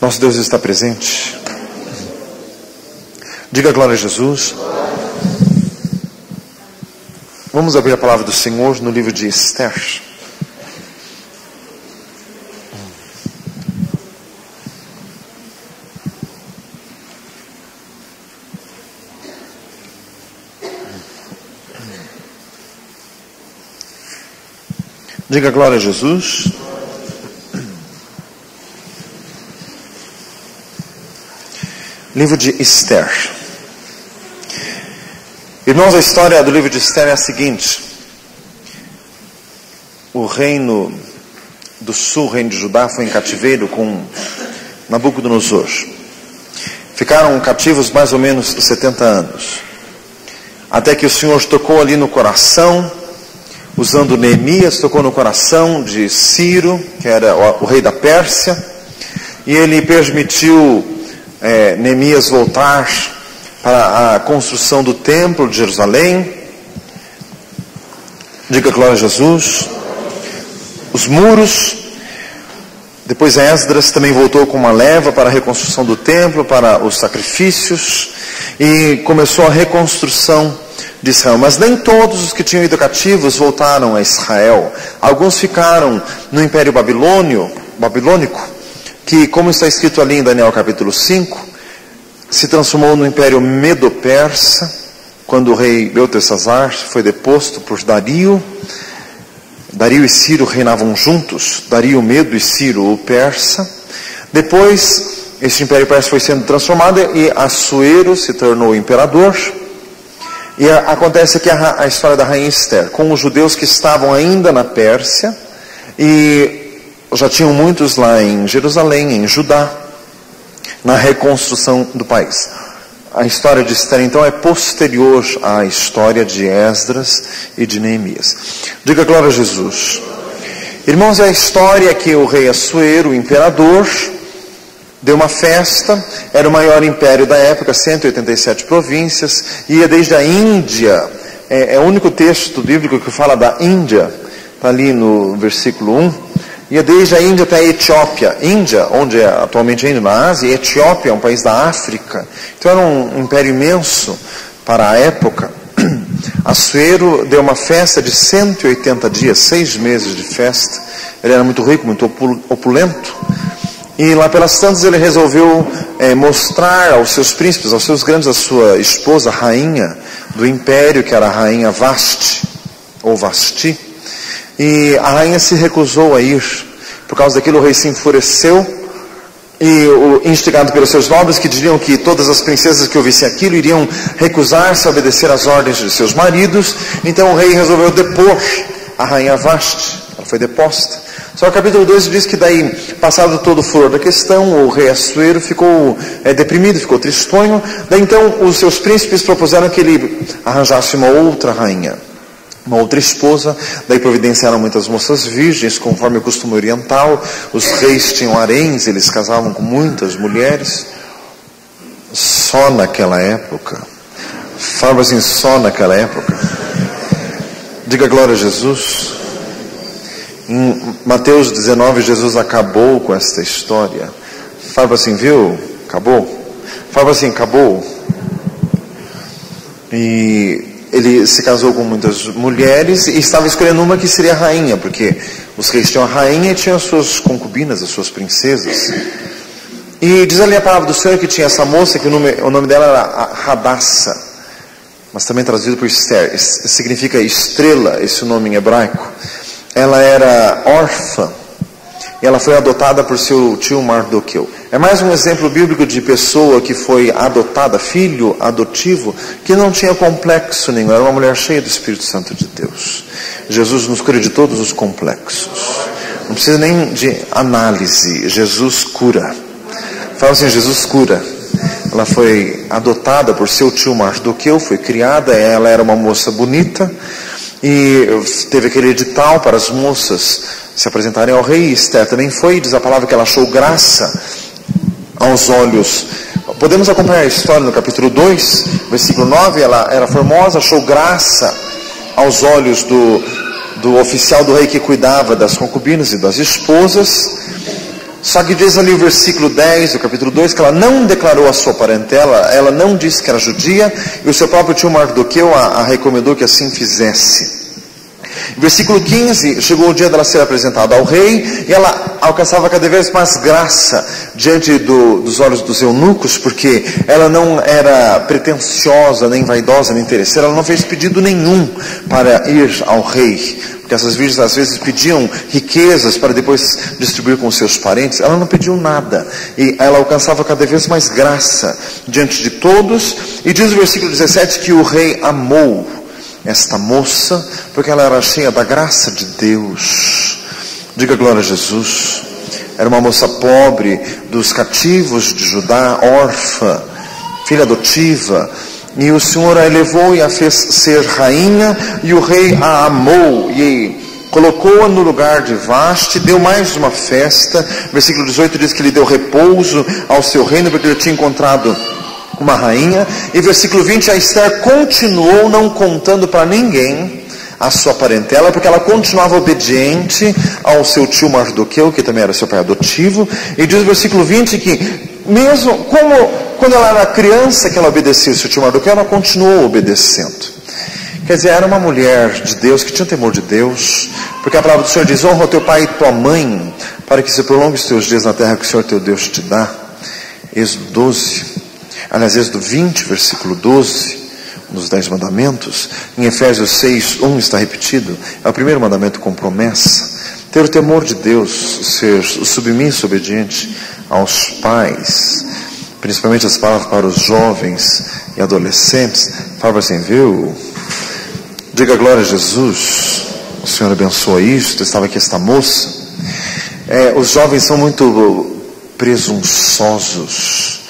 Nosso Deus está presente. Diga glória a Jesus. Vamos abrir a palavra do Senhor no livro de Esther. Diga glória a Jesus. Livro de Esther. Irmãos, a história do livro de Esther é a seguinte: o reino do sul, o reino de Judá, foi em cativeiro com Nabucodonosor. Ficaram cativos mais ou menos 70 anos, até que o Senhor tocou ali no coração, usando Neemias, tocou no coração de Ciro, que era o rei da Pérsia, e ele permitiu Neemias voltar para a construção do templo de Jerusalém. Diga glória a Jesus. Os muros. Depois Esdras também voltou com uma leva para a reconstrução do templo, para os sacrifícios, e começou a reconstrução de Israel. Mas nem todos os que tinham ido cativos voltaram a Israel. Alguns ficaram no Império Babilônico, que, como está escrito ali em Daniel capítulo 5, se transformou no Império Medo-Persa, quando o rei Beltesazar foi deposto por Dario. Dario e Ciro reinavam juntos, Dario o Medo e Ciro o Persa. Depois, este Império Persa foi sendo transformado e Assuero se tornou imperador. E acontece aqui a história da rainha Esther, com os judeus que estavam ainda na Pérsia, e já tinham muitos lá em Jerusalém, em Judá, na reconstrução do país. A história de Esther, então, é posterior à história de Esdras e de Neemias. Diga glória a Jesus. Irmãos, é a história que o rei Assuero, o imperador, deu uma festa. Era o maior império da época, 187 províncias, ia desde a Índia. É o único texto bíblico que fala da Índia, está ali no versículo 1. Ia desde a Índia até a Etiópia. Índia, onde é atualmente a Índia, na Ásia, e Etiópia é um país da África. Então era um império imenso para a época. Assuero deu uma festa de 180 dias, 6 meses de festa. Ele era muito rico, muito opulento. E lá pelas tantas ele resolveu mostrar aos seus príncipes, aos seus grandes, a sua esposa, a rainha do império, que era a rainha Vasti, ou Vasti. E a rainha se recusou a ir. Por causa daquilo o rei se enfureceu, e instigado pelos seus nobres, que diriam que todas as princesas que ouvissem aquilo iriam recusar-se a obedecer às ordens de seus maridos. Então o rei resolveu depor a rainha Vasti. Ela foi deposta. Só que o capítulo 2 diz que daí, passado todo o furor da questão, o rei Assuero ficou deprimido, ficou tristonho. Daí então os seus príncipes propuseram que ele arranjasse uma outra rainha, uma outra esposa. Daí providenciaram muitas moças virgens, conforme o costume oriental. Os reis tinham haréns, eles casavam com muitas mulheres. Só naquela época. Fala assim, só naquela época. Diga glória a Jesus. Em Mateus 19, Jesus acabou com esta história. Fala assim, viu? Acabou. Fala assim, acabou. E ele se casou com muitas mulheres e estava escolhendo uma que seria rainha, porque os reis tinham a rainha e tinham as suas concubinas, as suas princesas. E diz ali a palavra do Senhor que tinha essa moça, que o nome dela era Hadassa, mas também traduzido por Esther. Significa estrela, esse nome em hebraico. Ela era órfã e ela foi adotada por seu tio Mardoqueu. É mais um exemplo bíblico de pessoa que foi adotada, filho adotivo, que não tinha complexo nenhum. Era uma mulher cheia do Espírito Santo de Deus. Jesus nos cura de todos os complexos. Não precisa nem de análise. Jesus cura. Fala assim, Jesus cura. Ela foi adotada por seu tio Mardoqueu, foi criada, ela era uma moça bonita, e teve aquele edital para as moças se apresentarem ao rei. Esther também foi, diz a palavra que ela achou graça aos olhos. Podemos acompanhar a história no capítulo 2, versículo 9. Ela era formosa, achou graça aos olhos do oficial do rei que cuidava das concubinas e das esposas. Só que diz ali o versículo 10 do capítulo 2 que ela não declarou a sua parentela, ela não disse que era judia, e o seu próprio tio Mardoqueu a recomendou que assim fizesse. Versículo 15, chegou o dia dela ser apresentada ao rei, e ela alcançava cada vez mais graça diante dos olhos dos eunucos, porque ela não era pretensiosa, nem vaidosa, nem interesseira, ela não fez pedido nenhum para ir ao rei, porque essas virgens às vezes pediam riquezas para depois distribuir com seus parentes. Ela não pediu nada, e ela alcançava cada vez mais graça diante de todos, e diz o versículo 17 que o rei amou esta moça, porque ela era cheia da graça de Deus. Diga glória a Jesus. Era uma moça pobre, dos cativos de Judá, órfã, filha adotiva, e o Senhor a elevou e a fez ser rainha, e o rei a amou, e colocou-a no lugar de Vaste, deu mais uma festa. Versículo 18 diz que ele deu repouso ao seu reino, porque ele tinha encontrado uma rainha. E versículo 20, a Esther continuou não contando para ninguém a sua parentela, porque ela continuava obediente ao seu tio Mardoqueu, que também era seu pai adotivo. E diz o versículo 20 que mesmo como quando ela era criança que ela obedecia ao seu tio Mardoqueu, ela continuou obedecendo. Quer dizer, era uma mulher de Deus, que tinha temor de Deus, porque a palavra do Senhor diz: honra o teu pai e tua mãe, para que se prolongue os teus dias na terra que o Senhor teu Deus te dá. Êxodo 12. Aliás, Êxodo 20, versículo 12, um dos 10 mandamentos. Em Efésios 6, 1 está repetido. É o primeiro mandamento com promessa. Ter o temor de Deus, ser submisso, obediente aos pais. Principalmente as palavras para os jovens e adolescentes. Fala assim, viu? Diga glória a Jesus. O Senhor abençoa isto. Estava aqui esta moça. Os jovens são muito presunçosos,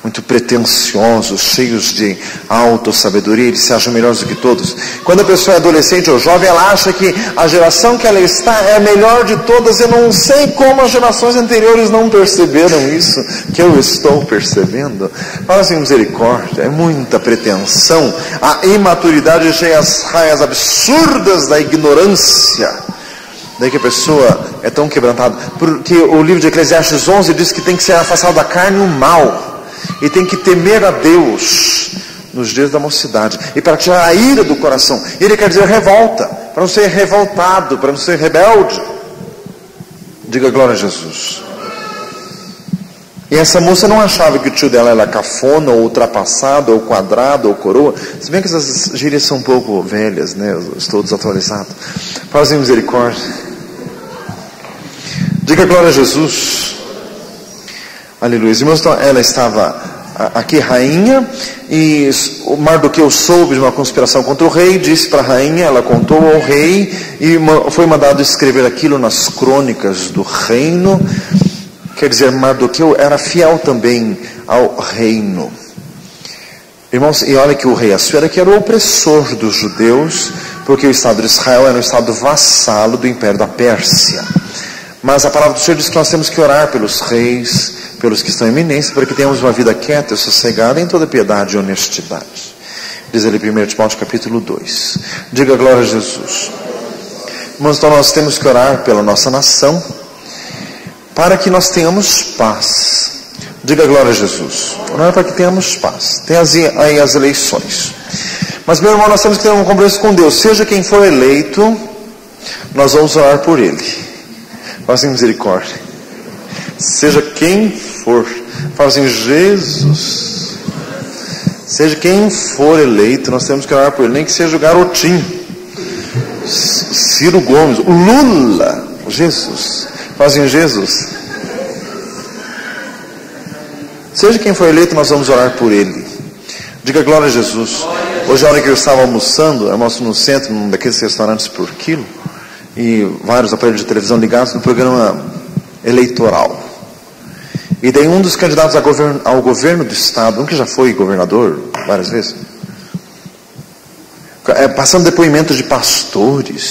muito pretensiosos, cheios de autossabedoria, eles se acham melhores do que todos. Quando a pessoa é adolescente ou jovem, ela acha que a geração que ela está é a melhor de todas. Eu não sei como as gerações anteriores não perceberam isso, que eu estou percebendo. Fala assim, misericórdia, é muita pretensão, a imaturidade cheia as raias absurdas da ignorância. Daí que a pessoa é tão quebrantada, porque o livro de Eclesiastes 11 diz que tem que ser afastado da carne o mal, e tem que temer a Deus nos dias da mocidade, e para tirar a ira do coração. Ele quer dizer revolta, para não ser revoltado, para não ser rebelde. Diga glória a Jesus. E essa moça não achava que o tio dela era cafona, ou ultrapassado, ou quadrado, ou coroa. Se bem que essas gírias são um pouco velhas, né? Eu estou desatualizado. Faz misericórdia. Diga glória a Jesus. Aleluia. Irmãos, então ela estava aqui rainha, e o Mardoqueu soube de uma conspiração contra o rei, disse para a rainha, ela contou ao rei, e foi mandado escrever aquilo nas crônicas do reino. Quer dizer, Mardoqueu era fiel também ao reino. Irmãos, e olha que o rei Assuero que era o opressor dos judeus, porque o Estado de Israel era um Estado vassalo do Império da Pérsia. Mas a palavra do Senhor diz que nós temos que orar pelos reis, pelos que estão em eminência, para que tenhamos uma vida quieta e sossegada em toda piedade e honestidade. Diz ele em 1 Timóteo capítulo 2. Diga glória a Jesus. Irmãos, então nós temos que orar pela nossa nação, para que nós tenhamos paz. Diga glória a Jesus. Orar para que tenhamos paz. Tem aí as eleições. Mas, meu irmão, nós temos que ter um compromisso com Deus. Seja quem for eleito, nós vamos orar por ele. Fala assim, misericórdia. Seja quem for. Fala assim, Jesus. Seja quem for eleito, nós temos que orar por ele. Nem que seja o garotinho, Ciro Gomes, o Lula, Jesus. Fala assim, Jesus. Seja quem for eleito, nós vamos orar por ele. Diga glória a Jesus. Hoje, a hora que eu estava almoçando, eu almoço no centro, num daqueles restaurantes por quilo, e vários aparelhos de televisão ligados no programa eleitoral. E daí um dos candidatos ao governo do estado, um que já foi governador várias vezes, passando depoimentos de pastores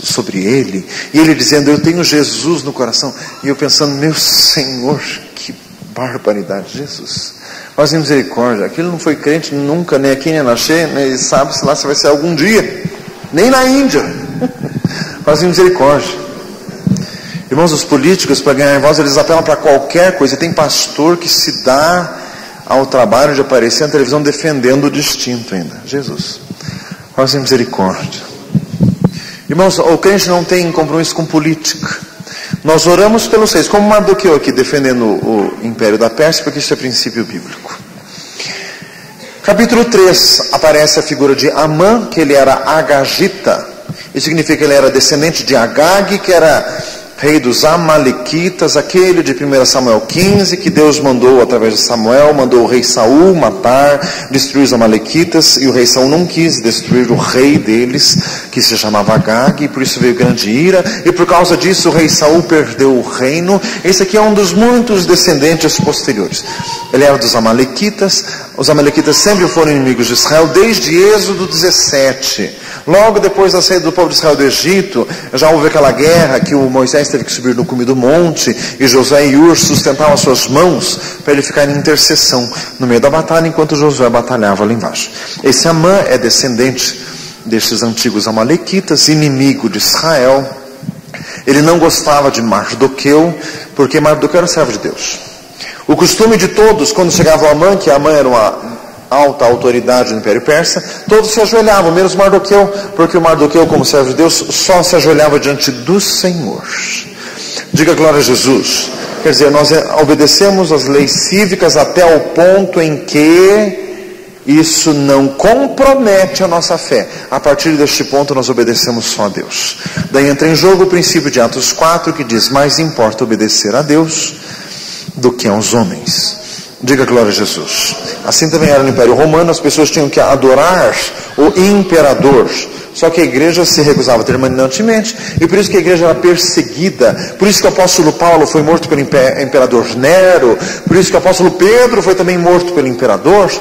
sobre ele, e ele dizendo, eu tenho Jesus no coração, e eu pensando, meu Senhor, que barbaridade, Jesus, faz misericórdia, aquele não foi crente nunca, nem aqui nem na Xê, nem sabe se lá se vai ser algum dia, nem na Índia. Faz misericórdia. Irmãos, os políticos, para ganhar voz, eles apelam para qualquer coisa. Tem pastor que se dá ao trabalho de aparecer na televisão defendendo o distinto ainda. Jesus, faça misericórdia. Irmãos, o crente não tem compromisso com política. Nós oramos pelos reis, como Mardoqueu aqui, defendendo o império da Pérsia, porque isso é princípio bíblico. Capítulo 3, aparece a figura de Amã, que ele era agagita. Isso significa que ele era descendente de Agag, que era rei dos Amalequitas, aquele de 1 Samuel 15, que Deus mandou através de Samuel, mandou o rei Saul matar, destruir os Amalequitas, e o rei Saul não quis destruir o rei deles, que se chamava Agag, e por isso veio grande ira, e por causa disso o rei Saul perdeu o reino. Esse aqui é um dos muitos descendentes posteriores. Ele era dos Amalequitas. Os Amalequitas sempre foram inimigos de Israel desde Êxodo 17. Logo depois da saída do povo de Israel do Egito, já houve aquela guerra que o Moisés teve que subir no cume do monte, e Josué e Ur sustentavam as suas mãos para ele ficar em intercessão no meio da batalha, enquanto Josué batalhava lá embaixo. Esse Amã é descendente destes antigos Amalequitas, inimigo de Israel. Ele não gostava de Mardoqueu, porque Mardoqueu era servo de Deus. O costume de todos, quando chegava o Amã, que Amã era uma alta autoridade no Império Persa, todos se ajoelhavam, menos Mardoqueu, porque o Mardoqueu, como servo de Deus, só se ajoelhava diante do Senhor. Diga glória a Jesus. Quer dizer, nós obedecemos as leis cívicas até o ponto em que isso não compromete a nossa fé. A partir deste ponto nós obedecemos só a Deus. Daí entra em jogo o princípio de Atos 4, que diz: mais importa obedecer a Deus do que aos homens. Diga glória a Jesus. Assim também era no Império Romano, as pessoas tinham que adorar o imperador. Só que a igreja se recusava terminantemente, e por isso que a igreja era perseguida. Por isso que o apóstolo Paulo foi morto pelo imperador Nero. Por isso que o apóstolo Pedro foi também morto pelo imperador.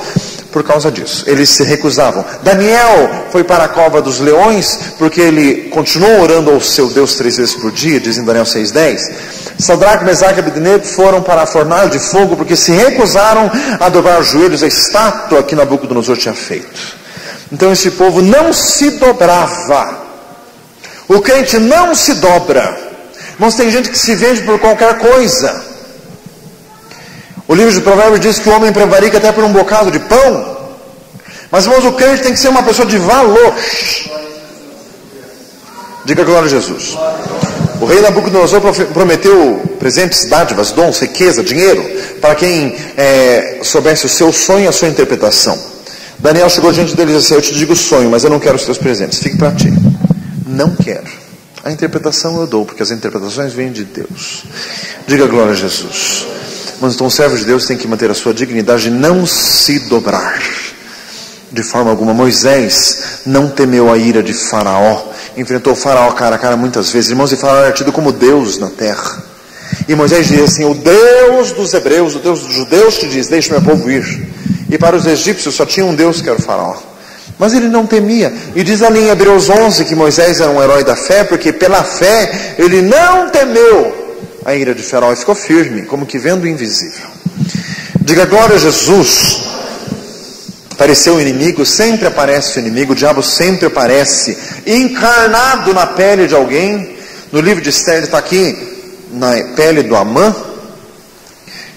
Por causa disso, eles se recusavam. Daniel foi para a cova dos leões, porque ele continuou orando ao seu Deus 3 vezes por dia, diz em Daniel 6:10. Sadraque, Mesaque e Abednego foram para a fornalha de fogo, porque se recusaram a dobrar os joelhos à estátua que Nabucodonosor tinha feito. Então esse povo não se dobrava. O crente não se dobra. Irmãos, tem gente que se vende por qualquer coisa. O livro de Provérbios diz que o homem prevarica até por um bocado de pão. Mas, irmãos, o crente tem que ser uma pessoa de valor. Diga glória a Jesus. O rei Nabucodonosor prometeu presentes, dádivas, dons, riqueza, dinheiro, para quem soubesse o seu sonho e a sua interpretação. Daniel chegou diante dele e disse assim: eu te digo o sonho, mas eu não quero os teus presentes, fique para ti. Não quero. A interpretação eu dou, porque as interpretações vêm de Deus. Diga glória a Jesus. Mas então o servo de Deus tem que manter a sua dignidade e não se dobrar de forma alguma. Moisés não temeu a ira de Faraó, enfrentou o Faraó cara a cara muitas vezes. Irmãos, e Faraó era tido como Deus na terra. E Moisés diz assim: o Deus dos hebreus, o Deus dos judeus te diz: deixe meu povo ir. E para os egípcios só tinha um Deus, que era o Faraó. Mas ele não temia. E diz ali em Hebreus 11 que Moisés era um herói da fé, porque pela fé ele não temeu a ira de Faraó e ficou firme, como que vendo o invisível. Diga glória a Jesus. Apareceu o inimigo, sempre aparece o inimigo, o diabo sempre aparece encarnado na pele de alguém. No livro de Esther ele está aqui na pele do Amã.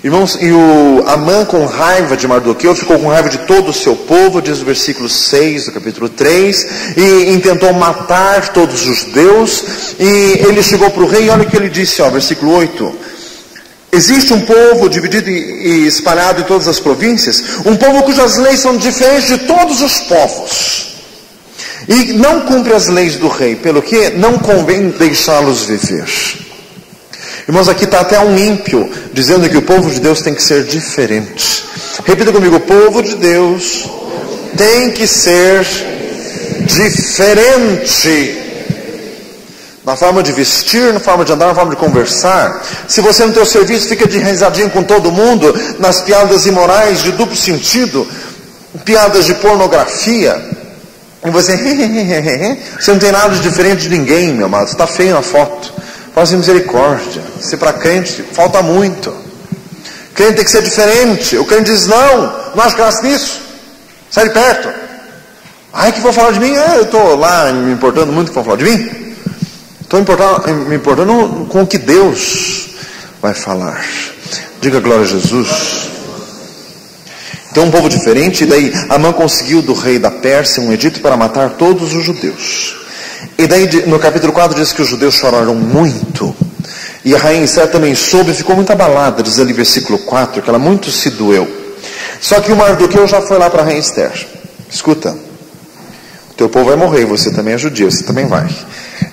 Irmãos, e o Amã, com raiva de Mardoqueu, ficou com raiva de todo o seu povo, diz o versículo 6 do capítulo 3, e intentou matar todos os judeus. E ele chegou para o rei, e olha o que ele disse, versículo 8: existe um povo dividido e espalhado em todas as províncias, um povo cujas leis são diferentes de todos os povos, e não cumpre as leis do rei, pelo que não convém deixá-los viver. Irmãos, aqui está até um ímpio dizendo que o povo de Deus tem que ser diferente. Repita comigo: o povo de Deus tem que ser diferente. Na forma de vestir, na forma de andar, na forma de conversar. Se você no teu serviço fica de risadinho com todo mundo, nas piadas imorais de duplo sentido, piadas de pornografia, e você não tem nada de diferente de ninguém, meu amado, você está feio na foto. Faça misericórdia. Se para crente falta muito. O crente tem que ser diferente. O crente diz: não acho graça nisso, sai de perto. Ai, que vão falar de mim? Eu estou lá me importando muito que vão falar de mim. Estou me importando com o que Deus vai falar. Diga glória a Jesus. Então um povo diferente. E daí Amã conseguiu do rei da Pérsia um edito para matar todos os judeus. E daí no capítulo 4 diz que os judeus choraram muito. E a rainha Esther também soube e ficou muito abalada. Diz ali versículo 4 que ela muito se doeu. Só que o Mardoqueu já foi lá para a rainha Esther. Escuta, o teu povo vai morrer, você também é judeu, você também vai.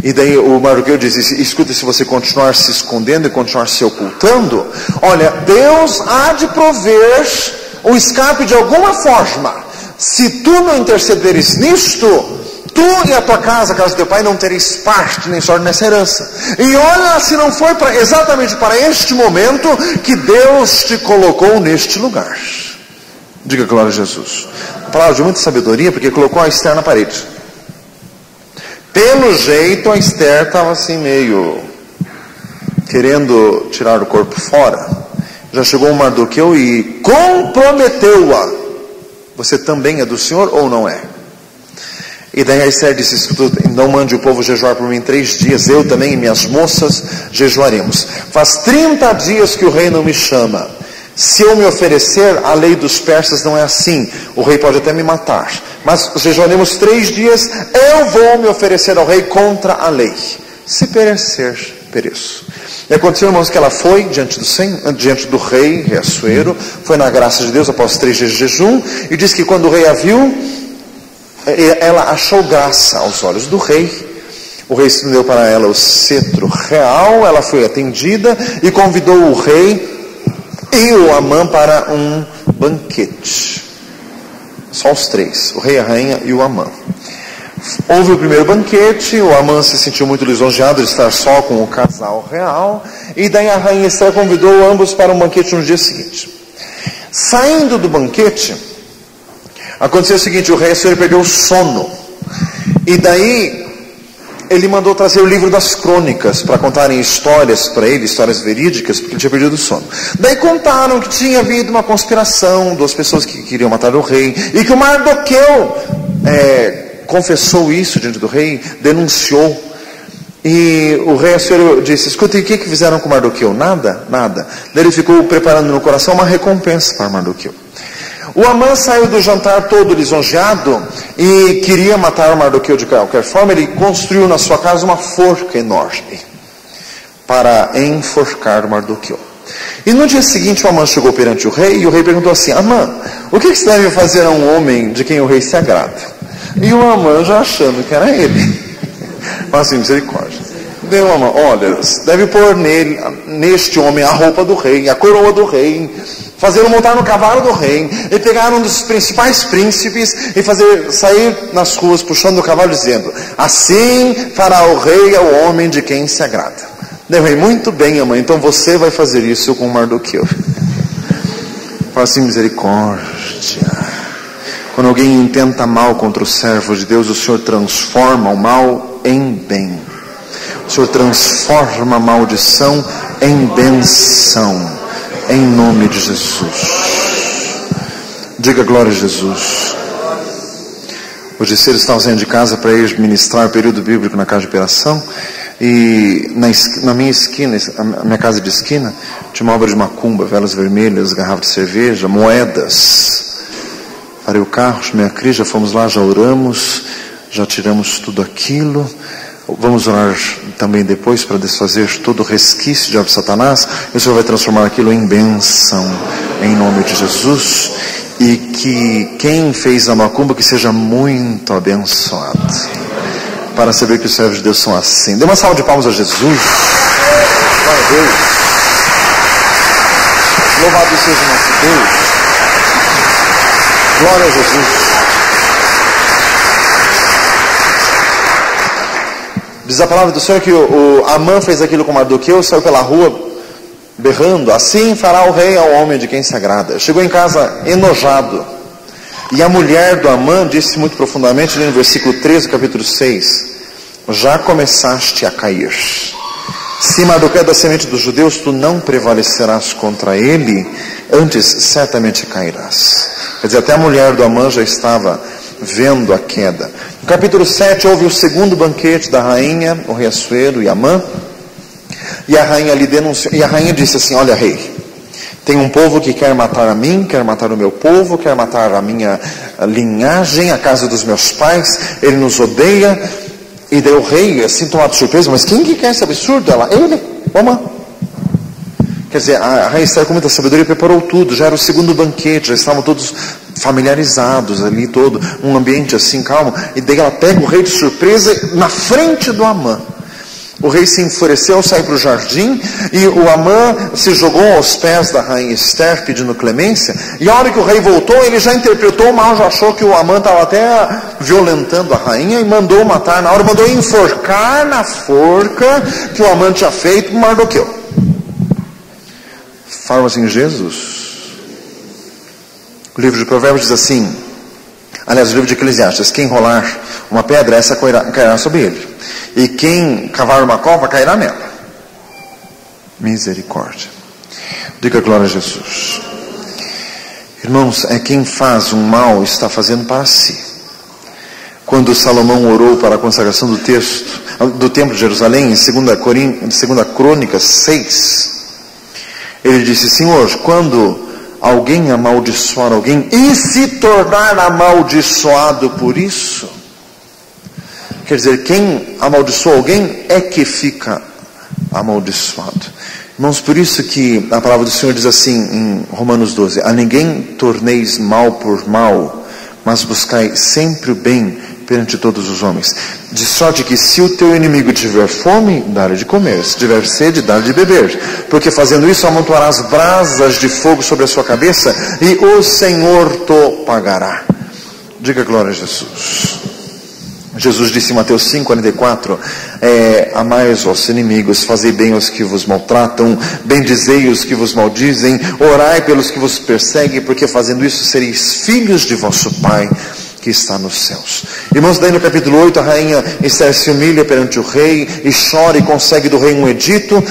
E daí o Mardoqueu diz, escuta, se você continuar se escondendo e continuar se ocultando, olha, Deus há de prover o escape de alguma forma. Se tu não intercederes nisto, tu e a tua casa, a casa do teu pai, não tereis parte nem sorte nessa herança. E olha, se não foi exatamente para este momento que Deus te colocou neste lugar. Diga glória a Jesus. Uma palavra de muita sabedoria, porque colocou a Esther na parede. Pelo jeito a Esther estava assim meio querendo tirar o corpo fora. Já chegou o Mardoqueu e comprometeu-a. Você também é do Senhor ou não é? E daí a Esther disse, não mande o povo jejuar por mim 3 dias, eu também e minhas moças jejuaremos. Faz 30 dias que o rei não me chama. Se eu me oferecer, a lei dos persas não é assim. O rei pode até me matar. Mas jejuaremos 3 dias, eu vou me oferecer ao rei contra a lei. Se perecer, pereço. E aconteceu, irmãos, que ela foi diante do rei, rei Assuero, foi na graça de Deus após 3 dias de jejum, e diz que quando o rei a viu, ela achou graça aos olhos do rei. O rei estendeu para ela o cetro real, ela foi atendida e convidou o rei e o Amã para um banquete. Só os 3, o rei, a rainha e o Amã. Houve o primeiro banquete, o Amã se sentiu muito lisonjeado de estar só com o casal real, e daí a rainha Esther convidou ambos para um banquete no dia seguinte. Saindo do banquete, aconteceu o seguinte, o rei Assuero perdeu o sono, e daí ele mandou trazer o livro das crônicas para contarem histórias para ele, histórias verídicas, porque ele tinha perdido o sono. Daí contaram que tinha havido uma conspiração, 2 pessoas que queriam matar o rei, e que o Mardoqueu confessou isso diante do rei, denunciou. E o rei Assuero disse, escuta, e o que fizeram com o Mardoqueu? Nada, nada. Daí ele ficou preparando no coração uma recompensa para Mardoqueu. O Amã saiu do jantar todo lisonjeado e queria matar o Mardoqueu de qualquer forma. Ele construiu na sua casa uma forca enorme para enforcar o Mardoqueu. E no dia seguinte o Amã chegou perante o rei e o rei perguntou assim, Amã, o que se deve fazer a um homem de quem o rei se agrada? E o Amã já achando que era ele. Mas assim, misericórdia. Deu Amã, olha, deve pôr neste homem a roupa do rei, a coroa do rei, fazê-lo montar no cavalo do rei, e pegar um dos principais príncipes e fazer sair nas ruas puxando o cavalo dizendo, assim fará o rei ao homem de quem se agrada. Deu rei, muito bem, Amã, então você vai fazer isso com Mardoqueu. Fala assim, misericórdia. Quando alguém intenta mal contra o servo de Deus, o Senhor transforma o mal em bem. O Senhor transforma a maldição em benção. Em nome de Jesus. Diga glória a Jesus. O Gisele estava saindo de casa para ir ministrar o período bíblico na casa de operação. E na minha esquina, a minha casa de esquina, tinha uma obra de macumba, velas vermelhas, garrafas de cerveja, moedas. Parei o carro, chamei a Cris, já fomos lá, já oramos, já tiramos tudo aquilo. Vamos orar também depois para desfazer todo o resquício de obra de Satanás. E o Senhor vai transformar aquilo em bênção, em nome de Jesus. E que quem fez a macumba que seja muito abençoado, para saber que os servos de Deus são assim. Dê uma salva de palmas a Jesus. Glória a Deus. Louvado seja o nosso Deus. Glória a Jesus. Diz a palavra do Senhor que o Amã fez aquilo com Mardoqueu, saiu pela rua berrando, assim fará o rei ao homem de quem se agrada. Chegou em casa enojado. E a mulher do Amã disse muito profundamente, no versículo 13, capítulo 6, já começaste a cair. Se Mardoqueu é da semente dos judeus, tu não prevalecerás contra ele, antes certamente cairás. Quer dizer, até a mulher do Amã já estava vendo a queda. No capítulo 7 houve o segundo banquete da rainha, o rei Assuero e Amã. E a rainha lhe denunciou, e a rainha disse assim: olha, rei, tem um povo que quer matar a mim, quer matar o meu povo, quer matar a minha linhagem, a casa dos meus pais, ele nos odeia. E daí o rei, assim tomado de surpresa, mas quem que quer esse absurdo? Ela, ele, Amã. Quer dizer, a rainha Esther, com muita sabedoria, preparou tudo, já era o segundo banquete, já estavam todos familiarizados ali, todo um ambiente assim calmo. E daí ela pega o rei de surpresa na frente do Amã. O rei se enfureceu, saiu para o jardim, e o Amã se jogou aos pés da rainha Esther, pedindo clemência. E a hora que o rei voltou, ele já interpretou mal, já achou que o Amã estava até violentando a rainha, e mandou matar na hora, mandou enforcar na forca que o Amã tinha feito Mardoqueu. Fala assim, Jesus. O livro de Provérbios diz assim, aliás, o livro de Eclesiastes: quem rolar uma pedra, essa cairá sobre ele, e quem cavar uma cova, cairá nela. Misericórdia. Diga glória a Jesus. Irmãos, é quem faz um mal está fazendo para si. Quando Salomão orou para a consagração do templo de Jerusalém, em 2 Crônicas 6, ele disse: Senhor, quando alguém amaldiçoar alguém e se tornar amaldiçoado por isso, quer dizer, quem amaldiçoa alguém é que fica amaldiçoado. Irmãos, por isso que a palavra do Senhor diz assim em Romanos 12: a ninguém torneis mal por mal, mas buscai sempre o bem perante todos os homens. De sorte que se o teu inimigo tiver fome, dá-lhe de comer, se tiver sede, dá-lhe de beber, porque fazendo isso amontoarás brasas de fogo sobre a sua cabeça, e o Senhor te pagará. Diga glória a Jesus. Jesus disse em Mateus 5,44: amai os vossos inimigos, fazei bem aos que vos maltratam, bendizei os que vos maldizem, orai pelos que vos perseguem, porque fazendo isso sereis filhos de vosso Pai que está nos céus. Irmãos, daí no capítulo 8, a rainha Esther se humilha perante o rei e chora, e consegue do rei um edito,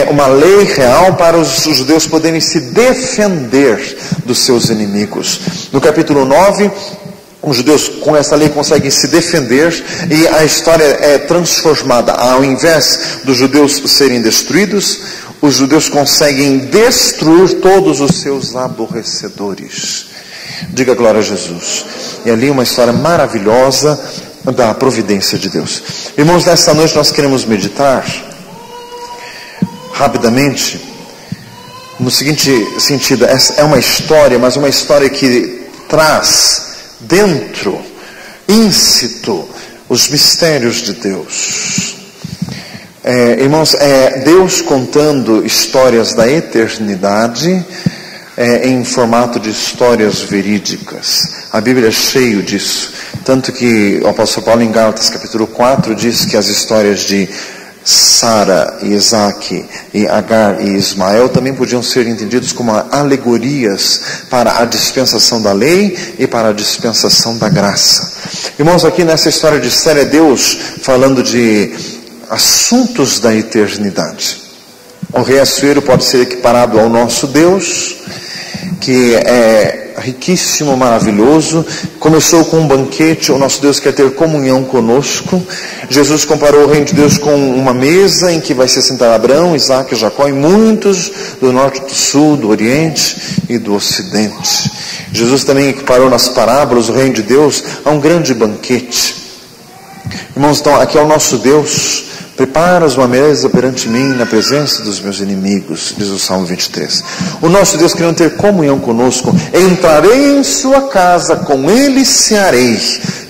uma lei real para os judeus poderem se defender dos seus inimigos. No capítulo 9, os judeus com essa lei conseguem se defender, e a história é transformada. Ao invés dos judeus serem destruídos, os judeus conseguem destruir todos os seus aborrecedores. Diga glória a Jesus. E ali uma história maravilhosa da providência de Deus. Irmãos, nesta noite nós queremos meditar rapidamente no seguinte sentido: essa é uma história, mas uma história que traz dentro, íncito, os mistérios de Deus. Irmãos, é Deus contando histórias da eternidade em formato de histórias verídicas. A Bíblia é cheio disso, tanto que o apóstolo Paulo em Gálatas capítulo 4 diz que as histórias de Sara e Isaac e Agar e Ismael também podiam ser entendidos como alegorias para a dispensação da lei e para a dispensação da graça. Irmãos, aqui nessa história de Esther é Deus falando de assuntos da eternidade. O rei Assuero pode ser equiparado ao nosso Deus, que é riquíssimo, maravilhoso. Começou com um banquete. O nosso Deus quer ter comunhão conosco. Jesus comparou o reino de Deus com uma mesa em que vai se sentar Abraão, Isaac e Jacó, e muitos do norte, do sul, do oriente e do ocidente. Jesus também equiparou nas parábolas o reino de Deus a um grande banquete. Irmãos, então aqui é o nosso Deus: preparas uma mesa perante mim na presença dos meus inimigos, diz o Salmo 23. O nosso Deus querendo ter comunhão conosco: entrarei em sua casa, com ele cearei,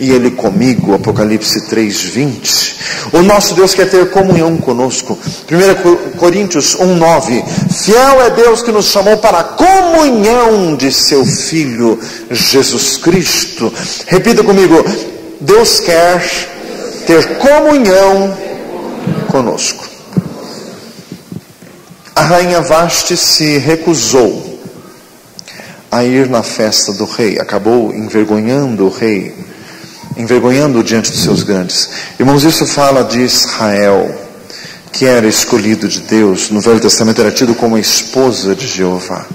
e ele comigo, Apocalipse 3:20. O nosso Deus quer ter comunhão conosco. 1 Coríntios 1:9. Fiel é Deus que nos chamou para a comunhão de seu Filho Jesus Cristo. Repita comigo: Deus quer ter comunhão conosco. A rainha Vasti se recusou a ir na festa do rei, acabou envergonhando o rei, envergonhando-o diante dos seus grandes. Irmãos, isso fala de Israel, que era escolhido de Deus. No Velho Testamento era tido como a esposa de Jeová.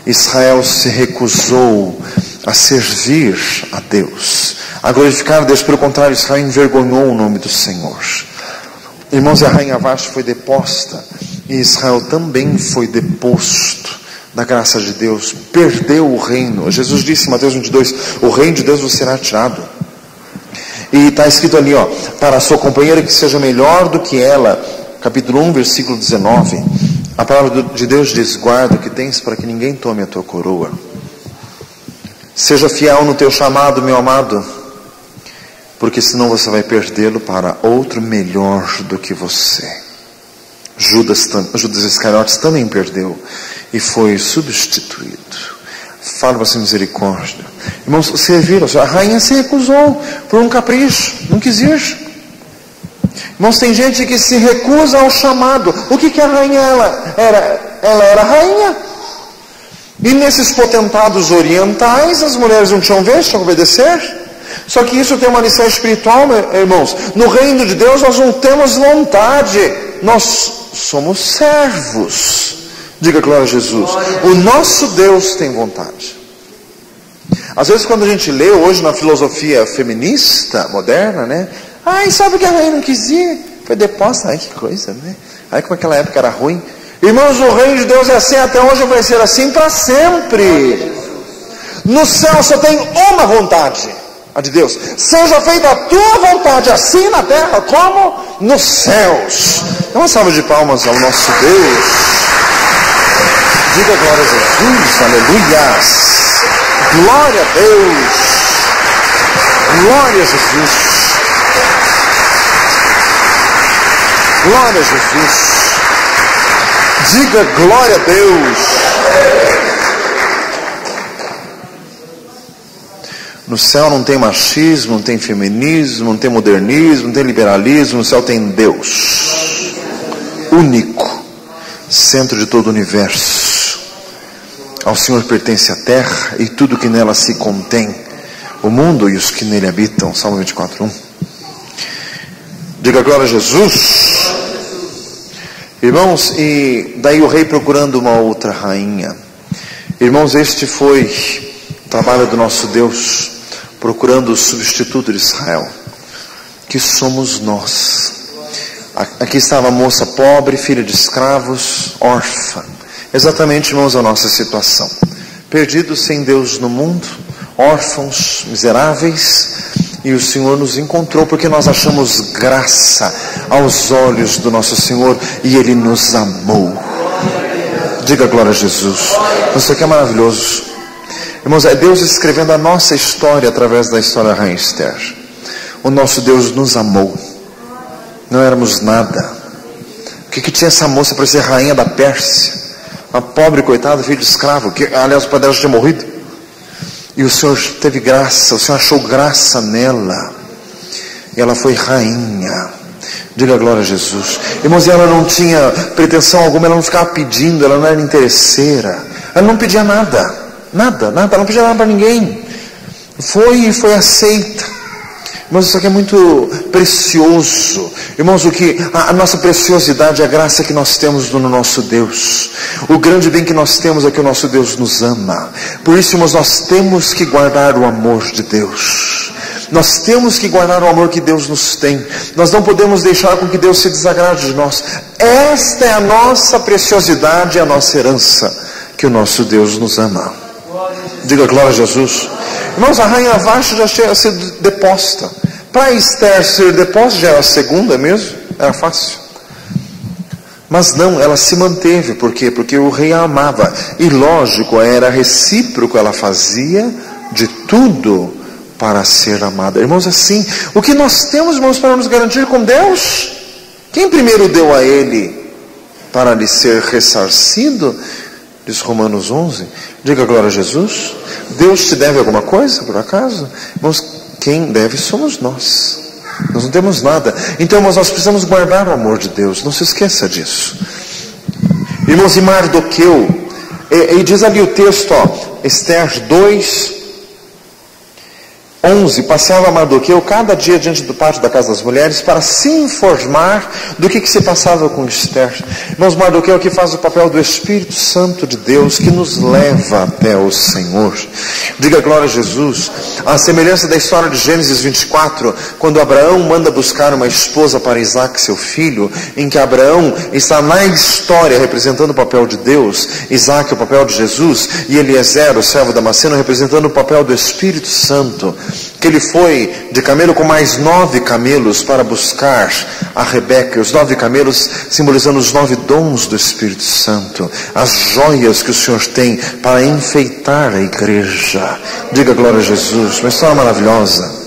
Israel se recusou a servir a Deus, a glorificar a Deus. Pelo contrário, Israel envergonhou o nome do Senhor. Irmãos, a rainha Vasti foi deposta, e Israel também foi deposto da graça de Deus, perdeu o reino. Jesus disse em Mateus 22, o reino de Deus vos será tirado. E está escrito ali, para a sua companheira que seja melhor do que ela, capítulo 1, versículo 19, a palavra de Deus diz, guarda o que tens para que ninguém tome a tua coroa. Seja fiel no teu chamado, meu amado, porque senão você vai perdê-lo para outro melhor do que você. Judas Iscariotes também perdeu e foi substituído. Fala-se misericórdia. Irmãos, você viram, a rainha se recusou por um capricho, não quis ir. Irmãos, tem gente que se recusa ao chamado. O que a rainha ela era rainha. E nesses potentados orientais, as mulheres não tinham vez, tinham que obedecer. Só que isso tem uma lição espiritual, irmãos. No reino de Deus nós não temos vontade, nós somos servos. Diga glória a Jesus. O nosso Deus tem vontade. Às vezes quando a gente lê hoje na filosofia feminista moderna, né? Ai, sabe que a rainha não quis ir? Foi deposta, ai que coisa, né? Ai como aquela época era ruim. Irmãos, o reino de Deus é assim até hoje, vai ser assim para sempre. No céu só tem uma vontade, a de Deus. Seja feita a tua vontade, assim na terra como nos céus. Então uma salva de palmas ao nosso Deus. Diga glória a Jesus, aleluias. Glória a Deus. Glória a Jesus. Glória a Jesus. Diga glória a Deus. No céu não tem machismo, não tem feminismo, não tem modernismo, não tem liberalismo. No céu tem Deus, único, centro de todo o universo. Ao Senhor pertence a terra e tudo que nela se contém, o mundo e os que nele habitam. Salmo 24:1. Diga glória a Jesus. Irmãos, e daí o rei procurando uma outra rainha. Irmãos, este foi o trabalho do nosso Deus, procurando o substituto de Israel, que somos nós. Aqui estava a moça pobre, filha de escravos, órfã. Exatamente, irmãos, a nossa situação. Perdidos sem Deus no mundo, órfãos, miseráveis. E o Senhor nos encontrou porque nós achamos graça aos olhos do nosso Senhor e Ele nos amou. Diga glória a Jesus. Isso aqui é maravilhoso. Irmãos, é Deus escrevendo a nossa história através da história da rainha Esther. O nosso Deus nos amou. Não éramos nada. O que tinha essa moça para ser rainha da Pérsia? Uma pobre coitada, filha de escravo, que aliás o pai dela já tinha morrido. E o Senhor teve graça, o Senhor achou graça nela. E ela foi rainha. Diga glória a Jesus. Irmãos, e ela não tinha pretensão alguma, ela não ficava pedindo, ela não era interesseira. Ela não pedia nada. Nada, ela não pedia nada para ninguém. Foi aceita. Irmãos, isso aqui é muito precioso. Irmãos, a nossa preciosidade é a graça que nós temos no nosso Deus. O grande bem que nós temos é que o nosso Deus nos ama. Por isso, irmãos, nós temos que guardar o amor de Deus. Nós temos que guardar o amor que Deus nos tem. Nós não podemos deixar com que Deus se desagrade de nós. Esta é a nossa preciosidade, a nossa herança, que o nosso Deus nos ama. Diga glória a Jesus. Irmãos, a rainha Vasti já tinha sido deposta. Para Esther ser deposta já era a segunda mesmo, era fácil. Mas não, ela se manteve. Por quê? Porque o rei a amava. E lógico, era recíproco, ela fazia de tudo para ser amada. Irmãos, assim, o que nós temos, irmãos, para nos garantir com Deus? Quem primeiro deu a Ele para lhe ser ressarcido? Diz Romanos 11. Diga glória a Jesus. Deus te deve alguma coisa, por acaso? Irmãos, quem deve somos nós. Nós não temos nada. Então, irmãos, nós precisamos guardar o amor de Deus. Não se esqueça disso. Irmãos, e Mardoqueu, e diz ali o texto, Esther 2, 11, passeava Mardoqueu cada dia diante do pátio da casa das mulheres para se informar do que se passava com Esther. Irmãos, Mardoqueu aqui faz o papel do Espírito Santo de Deus que nos leva até o Senhor. Diga glória a Jesus. A semelhança da história de Gênesis 24, quando Abraão manda buscar uma esposa para Isaac, seu filho, em que Abraão está na história representando o papel de Deus, Isaac o papel de Jesus, e Eliezer, o servo damasceno, representando o papel do Espírito Santo, que ele foi de camelo com mais 9 camelos para buscar a Rebeca, os 9 camelos simbolizando os 9 dons do Espírito Santo, as joias que o Senhor tem para enfeitar a igreja. Diga glória a Jesus. Uma história maravilhosa.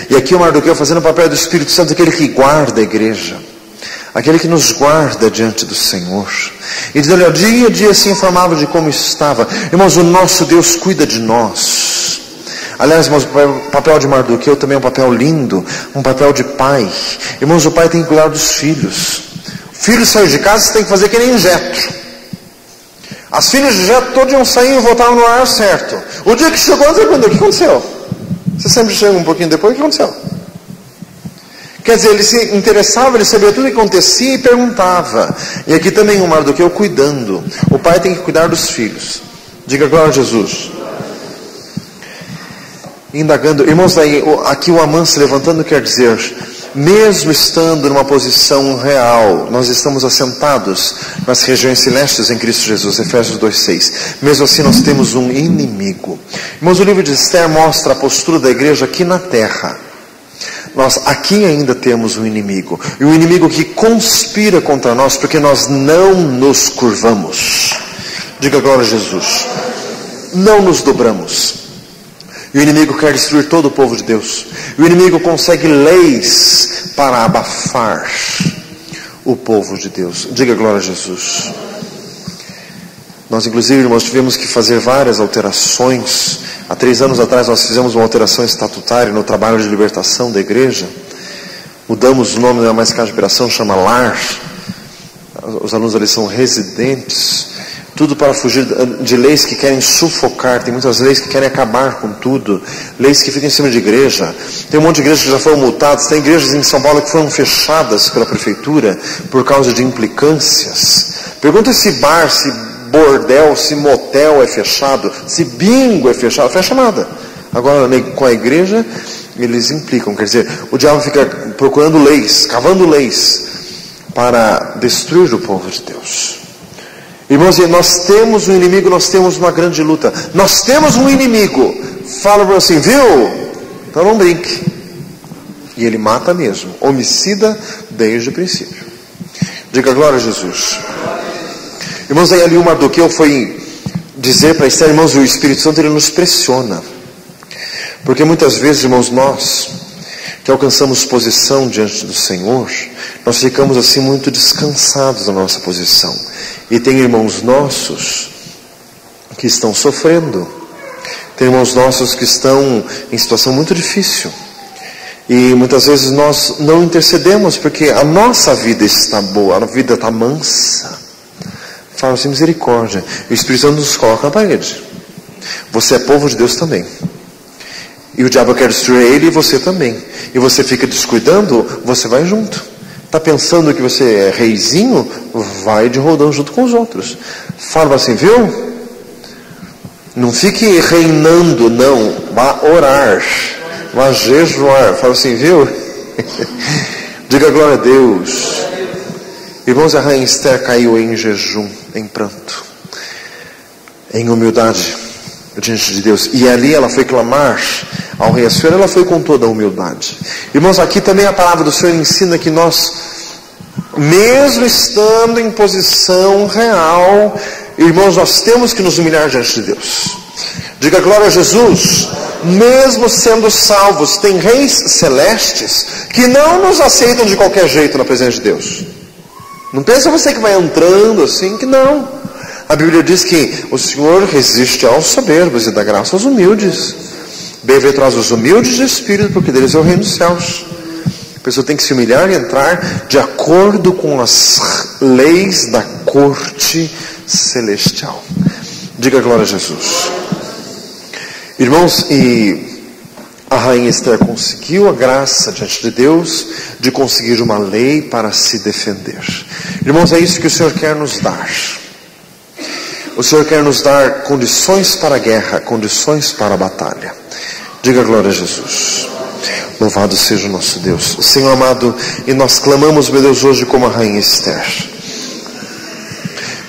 E aqui o Mardoqueu fazendo o papel do Espírito Santo, aquele que guarda a igreja, aquele que nos guarda diante do Senhor. E dizendo, dia a dia se informava de como estava. Irmãos, o nosso Deus cuida de nós. Aliás, irmãos, o papel de Mardoqueu também é um papel lindo, um papel de pai. Irmãos, o pai tem que cuidar dos filhos. O filho saiu de casa, você tem que fazer que nem Jetro. As filhas de Jetro todas iam sair e voltavam no horário certo. O dia que chegou, você perguntou, o que aconteceu? Você sempre chega um pouquinho depois, o que aconteceu? Quer dizer, ele se interessava, ele sabia tudo o que acontecia e perguntava. E aqui também o Mardoqueu cuidando. O pai tem que cuidar dos filhos. Diga glória a Jesus. Indagando, irmãos, daí, aqui o Amã se levantando quer dizer, mesmo estando numa posição real, nós estamos assentados nas regiões celestes em Cristo Jesus, Efésios 2,6. Mesmo assim nós temos um inimigo. Irmãos, o livro de Esther mostra a postura da igreja aqui na terra. Nós aqui ainda temos um inimigo, e um inimigo que conspira contra nós, porque nós não nos curvamos. Diga glória a Jesus. Não nos dobramos. E o inimigo quer destruir todo o povo de Deus. E o inimigo consegue leis para abafar o povo de Deus. Diga glória a Jesus. Nós, inclusive, irmãos, tivemos que fazer várias alterações. Há 3 anos atrás nós fizemos uma alteração estatutária no trabalho de libertação da igreja. Mudamos o nome, não é mais Casa de Operação, chama LAR. Os alunos ali são residentes. Tudo para fugir de leis que querem sufocar. Tem muitas leis que querem acabar com tudo. Leis que ficam em cima de igreja. Tem um monte de igrejas que já foram multadas. Tem igrejas em São Paulo que foram fechadas pela prefeitura por causa de implicâncias. Pergunta se bar, se bordel, se motel é fechado, se bingo é fechado. Fecha nada. Agora com a igreja eles implicam. Quer dizer, o diabo fica procurando leis, cavando leis para destruir o povo de Deus. Irmãos, nós temos um inimigo, nós temos uma grande luta. Nós temos um inimigo. Fala para você assim, viu? Então não brinque. E ele mata mesmo. Homicida desde o princípio. Diga glória a Jesus. Irmãos, aí ali o Mardoqueu foi dizer para Esther, irmãos, o Espírito Santo ele nos pressiona. Porque muitas vezes, irmãos, nós que alcançamos posição diante do Senhor, nós ficamos assim muito descansados na nossa posição. E tem irmãos nossos que estão sofrendo. Tem irmãos nossos que estão em situação muito difícil. E muitas vezes nós não intercedemos porque a nossa vida está boa, a vida está mansa. Fala assim, misericórdia. E o Espírito Santo nos coloca na parede. Você é povo de Deus também. E o diabo quer destruir ele e você também. E você fica descuidando, você vai junto. Está pensando que você é reizinho? Vai de rodão junto com os outros. Fala assim, viu? Não fique reinando, não. Vá orar. Vá jejuar. Fala assim, viu? Diga glória a Deus. Irmãos, a rainha Esther caiu em jejum, em pranto, em humildade diante de Deus. E ali ela foi clamar ao rei Assuero, ela foi com toda a humildade. Irmãos, aqui também a palavra do Senhor ensina que nós, mesmo estando em posição real, irmãos, nós temos que nos humilhar diante de Deus. Diga glória a Jesus. Mesmo sendo salvos, tem reis celestes que não nos aceitam de qualquer jeito na presença de Deus. Não pensa você que vai entrando assim, que não. A Bíblia diz que o Senhor resiste aos soberbos e dá graça aos humildes. Bem-aventurados os humildes de espírito, porque deles é o reino dos céus. A pessoa tem que se humilhar e entrar de acordo com as leis da corte celestial. Diga glória a Jesus. Irmãos, e A rainha Esther conseguiu a graça diante de Deus de conseguir uma lei para se defender. Irmãos, é isso que o Senhor quer nos dar. O Senhor quer nos dar condições para a guerra, condições para a batalha. Diga glória a Jesus. Louvado seja o nosso Deus. Senhor amado, e nós clamamos, meu Deus, hoje como a rainha Esther.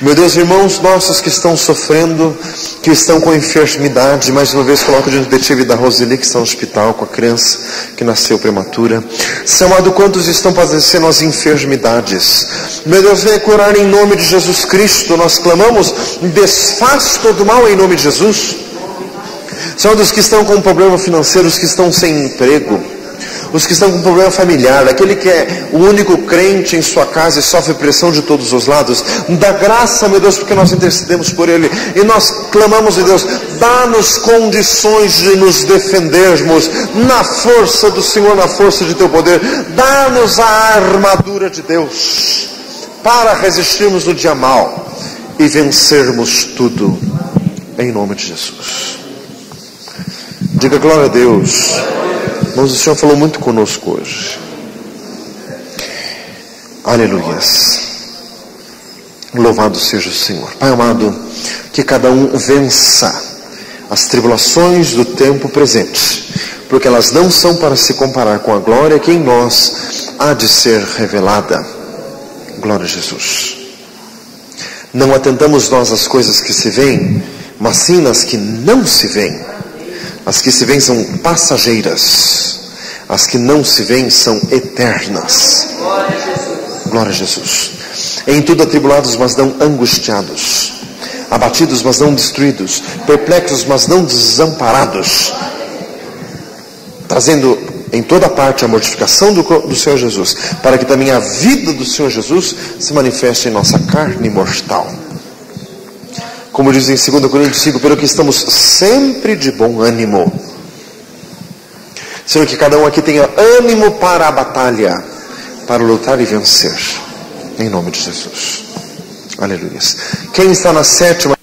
Meu Deus, irmãos nossos que estão sofrendo, que estão com enfermidade, mais uma vez coloco diante de Ti da Roseli, que está no hospital com a criança que nasceu prematura. Senhor amado, quantos estão padecendo as enfermidades? Meu Deus, venha curar em nome de Jesus Cristo. Nós clamamos, desfaz todo o mal em nome de Jesus. Senhor, dos que estão com problema financeiro, os que estão sem emprego, os que estão com problema familiar, aquele que é o único crente em sua casa e sofre pressão de todos os lados, dá graça, meu Deus, porque nós intercedemos por ele, e nós clamamos, meu Deus, dá-nos condições de nos defendermos na força do Senhor, na força de Teu poder. Dá-nos a armadura de Deus para resistirmos no dia mau e vencermos tudo, em nome de Jesus. Diga glória a Deus. Irmãos, o Senhor falou muito conosco hoje. Aleluias. Louvado seja o Senhor. Pai amado, que cada um vença as tribulações do tempo presente, porque elas não são para se comparar com a glória que em nós há de ser revelada. Glória a Jesus. Não atentamos nós às coisas que se veem, mas sim nas que não se veem. As que se veem são passageiras, as que não se veem são eternas. Glória a Jesus. Em tudo atribulados, mas não angustiados, abatidos, mas não destruídos, perplexos, mas não desamparados, trazendo em toda parte a mortificação do Senhor Jesus, para que também a vida do Senhor Jesus se manifeste em nossa carne mortal. Como diz em 2 Coríntios 5, pelo que estamos sempre de bom ânimo. Senhor, que cada um aqui tenha ânimo para a batalha, para lutar e vencer, em nome de Jesus. Aleluia. Quem está na 7ª